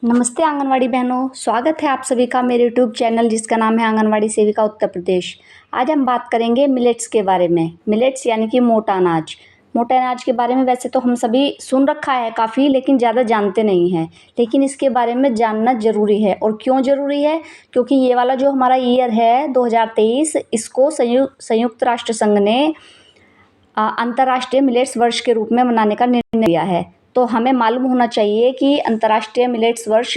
नमस्ते आंगनवाड़ी बहनों, स्वागत है आप सभी का मेरे यूट्यूब चैनल जिसका नाम है आंगनवाड़ी सेविका उत्तर प्रदेश। आज हम बात करेंगे मिलेट्स के बारे में। मिलेट्स यानी कि मोटा अनाज। मोटे अनाज के बारे में वैसे तो हम सभी सुन रखा है काफ़ी, लेकिन ज़्यादा जानते नहीं हैं। लेकिन इसके बारे में जानना ज़रूरी है। और क्यों ज़रूरी है? क्योंकि ये वाला जो हमारा ईयर है 2023, इसको संयुक्त राष्ट्र संघ ने अंतर्राष्ट्रीय मिलेट्स वर्ष के रूप में मनाने का निर्णय लिया है। तो हमें मालूम होना चाहिए कि अंतर्राष्ट्रीय मिलेट्स वर्ष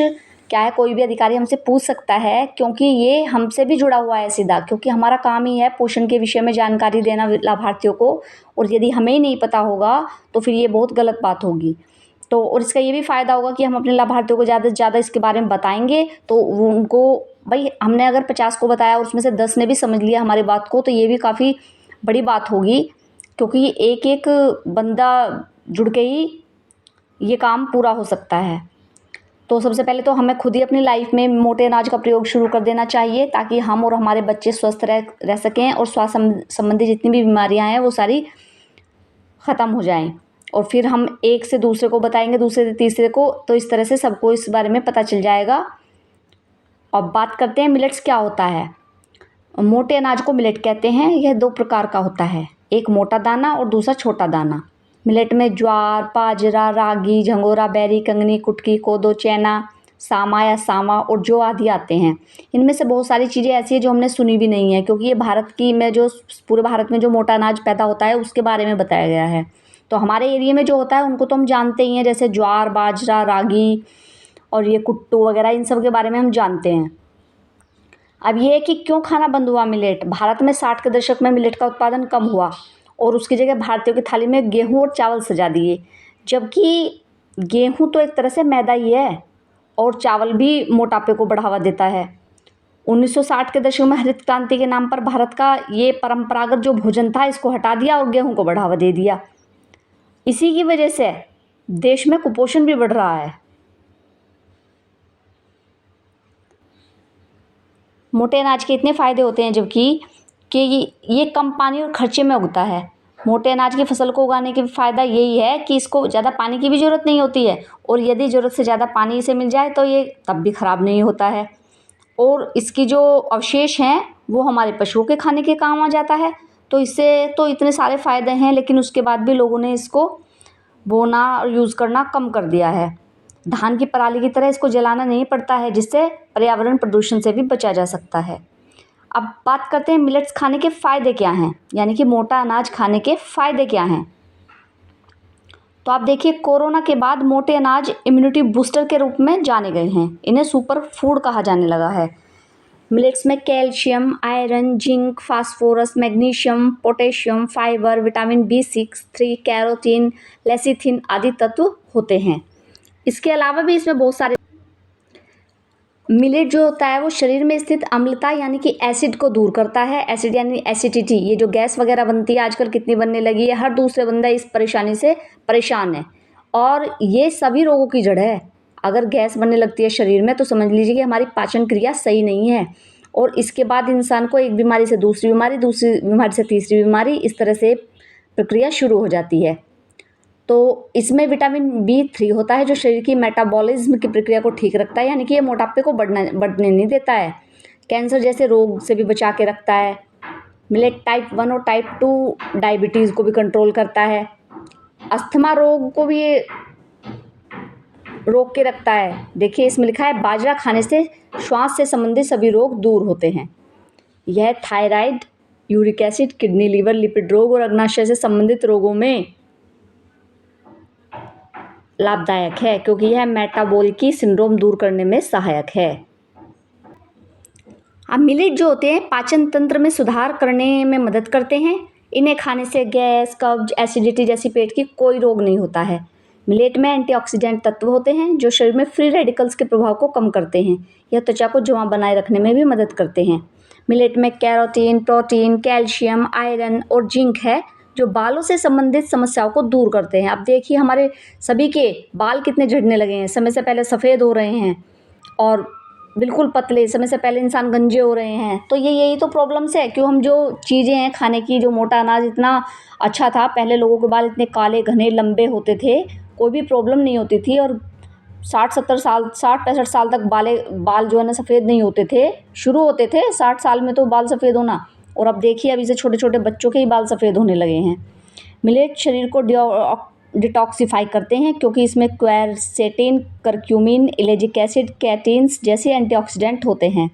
क्या है। कोई भी अधिकारी हमसे पूछ सकता है, क्योंकि ये हमसे भी जुड़ा हुआ है सीधा, क्योंकि हमारा काम ही है पोषण के विषय में जानकारी देना लाभार्थियों को। और यदि हमें ही नहीं पता होगा तो फिर ये बहुत गलत बात होगी। तो और इसका ये भी फ़ायदा होगा कि हम अपने लाभार्थियों को ज़्यादा से ज़्यादा इसके बारे में बताएंगे, तो वो उनको भाई हमने अगर 50 को बताया और उसमें से 10 ने भी समझ लिया हमारी बात को, तो ये भी काफ़ी बड़ी बात होगी। क्योंकि एक एक बंदा जुड़ के ही ये काम पूरा हो सकता है। तो सबसे पहले तो हमें खुद ही अपनी लाइफ में मोटे अनाज का प्रयोग शुरू कर देना चाहिए, ताकि हम और हमारे बच्चे स्वस्थ रह सकें और स्वास्थ्य संबंधी जितनी भी बीमारियां हैं वो सारी ख़त्म हो जाएं। और फिर हम एक से दूसरे को बताएंगे, दूसरे से तीसरे को, तो इस तरह से सबको इस बारे में पता चल जाएगा। अब बात करते हैं मिलेट्स क्या होता है। मोटे अनाज को मिलेट कहते हैं। यह दो प्रकार का होता है, एक मोटा दाना और दूसरा छोटा दाना। मिलेट में ज्वार, बाजरा, रागी, झंगोरा, बैरी, कंगनी, कुटकी, कोदो, चैना, सामा या सावा और जौ आदि आते हैं। इनमें से बहुत सारी चीज़ें ऐसी हैं जो हमने सुनी भी नहीं है, क्योंकि ये भारत की में जो पूरे भारत में जो मोटा अनाज पैदा होता है उसके बारे में बताया गया है। तो हमारे एरिया में जो होता है उनको तो हम जानते ही हैं, जैसे ज्वार, बाजरा, रागी और ये कुट्टू वगैरह, इन सब के बारे में हम जानते हैं। अब ये है कि क्यों खाना बंद हुआ मिलेट। भारत में 60 के दशक में मिलेट का उत्पादन कम हुआ और उसकी जगह भारतीयों की थाली में गेहूं और चावल सजा दिए। जबकि गेहूं तो एक तरह से मैदा ही है और चावल भी मोटापे को बढ़ावा देता है। 1960 के दशक में हरित क्रांति के नाम पर भारत का ये परंपरागत जो भोजन था इसको हटा दिया और गेहूं को बढ़ावा दे दिया। इसी की वजह से देश में कुपोषण भी बढ़ रहा है। मोटे अनाज के इतने फ़ायदे होते हैं, जबकि कि ये कम पानी और खर्चे में उगता है। मोटे अनाज की फसल को उगाने के फ़ायदा यही है कि इसको ज़्यादा पानी की भी ज़रूरत नहीं होती है, और यदि ज़रूरत से ज़्यादा पानी इसे मिल जाए तो ये तब भी ख़राब नहीं होता है। और इसकी जो अवशेष हैं वो हमारे पशुओं के खाने के काम आ जाता है। तो इससे तो इतने सारे फ़ायदे हैं, लेकिन उसके बाद भी लोगों ने इसको बोना और यूज़ करना कम कर दिया है। धान की पराली की तरह इसको जलाना नहीं पड़ता है, जिससे पर्यावरण प्रदूषण से भी बचा जा सकता है। अब बात करते हैं मिलेट्स खाने के फ़ायदे क्या हैं, यानी कि मोटा अनाज खाने के फ़ायदे क्या हैं। तो आप देखिए, कोरोना के बाद मोटे अनाज इम्यूनिटी बूस्टर के रूप में जाने गए हैं। इन्हें सुपर फूड कहा जाने लगा है। मिलेट्स में calcium, iron, zinc, phosphorus, magnesium, potassium, fibre, vitamin B6, 3, carotene, lecithin आदि तत्व होते हैं। इसके अलावा भी इसमें बहुत सारे मिलेट जो होता है वो शरीर में स्थित अम्लता यानी कि एसिड को दूर करता है। एसिड यानी एसिडिटी, ये जो गैस वगैरह बनती है आजकल कितनी बनने लगी है, हर दूसरे बंदा इस परेशानी से परेशान है। और ये सभी रोगों की जड़ है। अगर गैस बनने लगती है शरीर में तो समझ लीजिए कि हमारी पाचन क्रिया सही नहीं है, और इसके बाद इंसान को एक बीमारी से दूसरी बीमारी, दूसरी बीमारी से तीसरी बीमारी, इस तरह से प्रक्रिया शुरू हो जाती है। तो इसमें विटामिन B3 होता है जो शरीर की मेटाबॉलिज्म की प्रक्रिया को ठीक रखता है, यानी कि ये मोटापे को बढ़ने नहीं देता है। कैंसर जैसे रोग से भी बचा के रखता है। मिलेट टाइप 1 और टाइप 2 डायबिटीज़ को भी कंट्रोल करता है। अस्थमा रोग को भी ये रोक के रखता है। देखिए इसमें लिखा है, बाजरा खाने से श्वास से संबंधित सभी रोग दूर होते हैं। यह thyroid, uric acid, kidney, liver, lipid रोग और अग्नाशय से संबंधित रोगों में लाभदायक है, क्योंकि यह मेटाबॉलिक सिंड्रोम दूर करने में सहायक है। अब मिलेट जो होते हैं पाचन तंत्र में सुधार करने में मदद करते हैं। इन्हें खाने से गैस, कब्ज, एसिडिटी जैसी पेट की कोई रोग नहीं होता है। मिलेट में एंटीऑक्सीडेंट तत्व होते हैं जो शरीर में फ्री रेडिकल्स के प्रभाव को कम करते हैं। यह त्वचा को जमा बनाए रखने में भी मदद करते हैं। मिलेट में कैरोटीन, प्रोटीन, कैल्शियम, आयरन और जिंक है जो बालों से संबंधित समस्याओं को दूर करते हैं। अब देखिए हमारे सभी के बाल कितने झड़ने लगे हैं। समय से पहले सफ़ेद हो रहे हैं और बिल्कुल पतले, समय से पहले इंसान गंजे हो रहे हैं। तो यही तो प्रॉब्लम्स है। क्यों हम जो चीज़ें हैं खाने की, जो मोटा अनाज इतना अच्छा था, पहले लोगों के बाल इतने काले, घने, लंबे होते थे, कोई भी प्रॉब्लम नहीं होती थी और 60-65 साल तक बाल जो है ना सफ़ेद नहीं होते थे, शुरू होते थे 60 साल में तो बाल सफ़ेद होना, और अब देखिए अभी से छोटे-छोटे बच्चों के ही बाल सफ़ेद होने लगे हैं। मिलेट शरीर को डिटॉक्सिफ़ाई करते हैं क्योंकि इसमें क्वेरसेटिन, करक्यूमिन, इलेजिक एसिड, कैटीन्स जैसे एंटीऑक्सीडेंट होते हैं।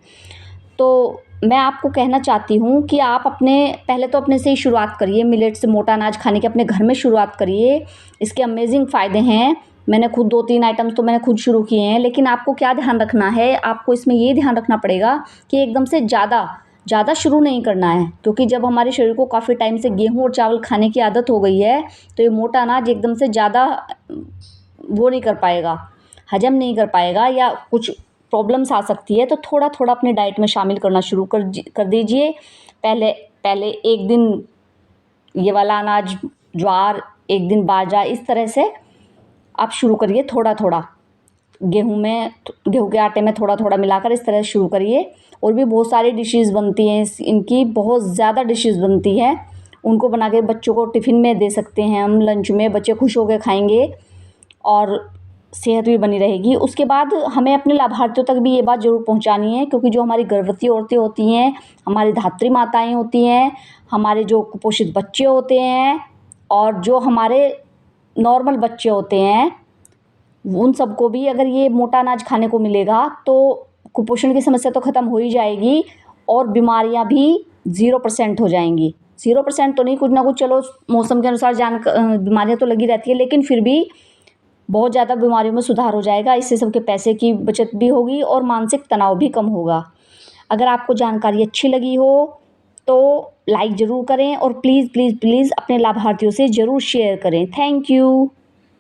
तो मैं आपको कहना चाहती हूँ कि आप पहले तो अपने से ही शुरुआत करिए, मिलेट से मोटा अनाज खाने की अपने घर में शुरुआत करिए। इसके अमेजिंग फ़ायदे हैं। मैंने खुद 2-3 आइटम्स तो मैंने खुद शुरू किए हैं, लेकिन आपको क्या ध्यान रखना है, आपको इसमें ये ध्यान रखना पड़ेगा कि एकदम से ज़्यादा शुरू नहीं करना है, क्योंकि जब हमारे शरीर को काफ़ी टाइम से गेहूँ और चावल खाने की आदत हो गई है, तो ये मोटा अनाज एकदम से ज़्यादा वो नहीं कर पाएगा, हजम नहीं कर पाएगा या कुछ प्रॉब्लम्स आ सकती है। तो थोड़ा-थोड़ा अपने डाइट में शामिल करना शुरू कर दीजिए। पहले एक दिन ये वाला अनाज ज्वार, एक दिन बाजरा, इस तरह से आप शुरू करिए थोड़ा-थोड़ा। गेहूँ के आटे में थोड़ा-थोड़ा मिलाकर इस तरह शुरू करिए। और भी बहुत सारी डिशेज़ बनती हैं इनकी, बहुत ज़्यादा डिशेज़ बनती हैं। उनको बना के बच्चों को टिफ़िन में दे सकते हैं हम, लंच में बच्चे खुश होकर खाएँगे और सेहत भी बनी रहेगी। उसके बाद हमें अपने लाभार्थियों तक भी ये बात ज़रूर पहुँचानी है, क्योंकि जो हमारी गर्भवती औरतें होती हैं, हमारी धात्री माताएँ होती हैं, हमारे जो कुपोषित बच्चे होते हैं और जो हमारे नॉर्मल बच्चे होते हैं, उन सबको भी अगर ये मोटा अनाज खाने को मिलेगा तो कुपोषण की समस्या तो ख़त्म हो ही जाएगी और बीमारियां भी 0% हो जाएंगी। 0% तो नहीं, कुछ ना कुछ चलो मौसम के अनुसार बीमारियां तो लगी रहती है, लेकिन फिर भी बहुत ज़्यादा बीमारियों में सुधार हो जाएगा। इससे सबके पैसे की बचत भी होगी और मानसिक तनाव भी कम होगा। अगर आपको जानकारी अच्छी लगी हो तो लाइक ज़रूर करें और प्लीज़ प्लीज़ प्लीज़ अपने लाभार्थियों से ज़रूर शेयर करें। Thank you.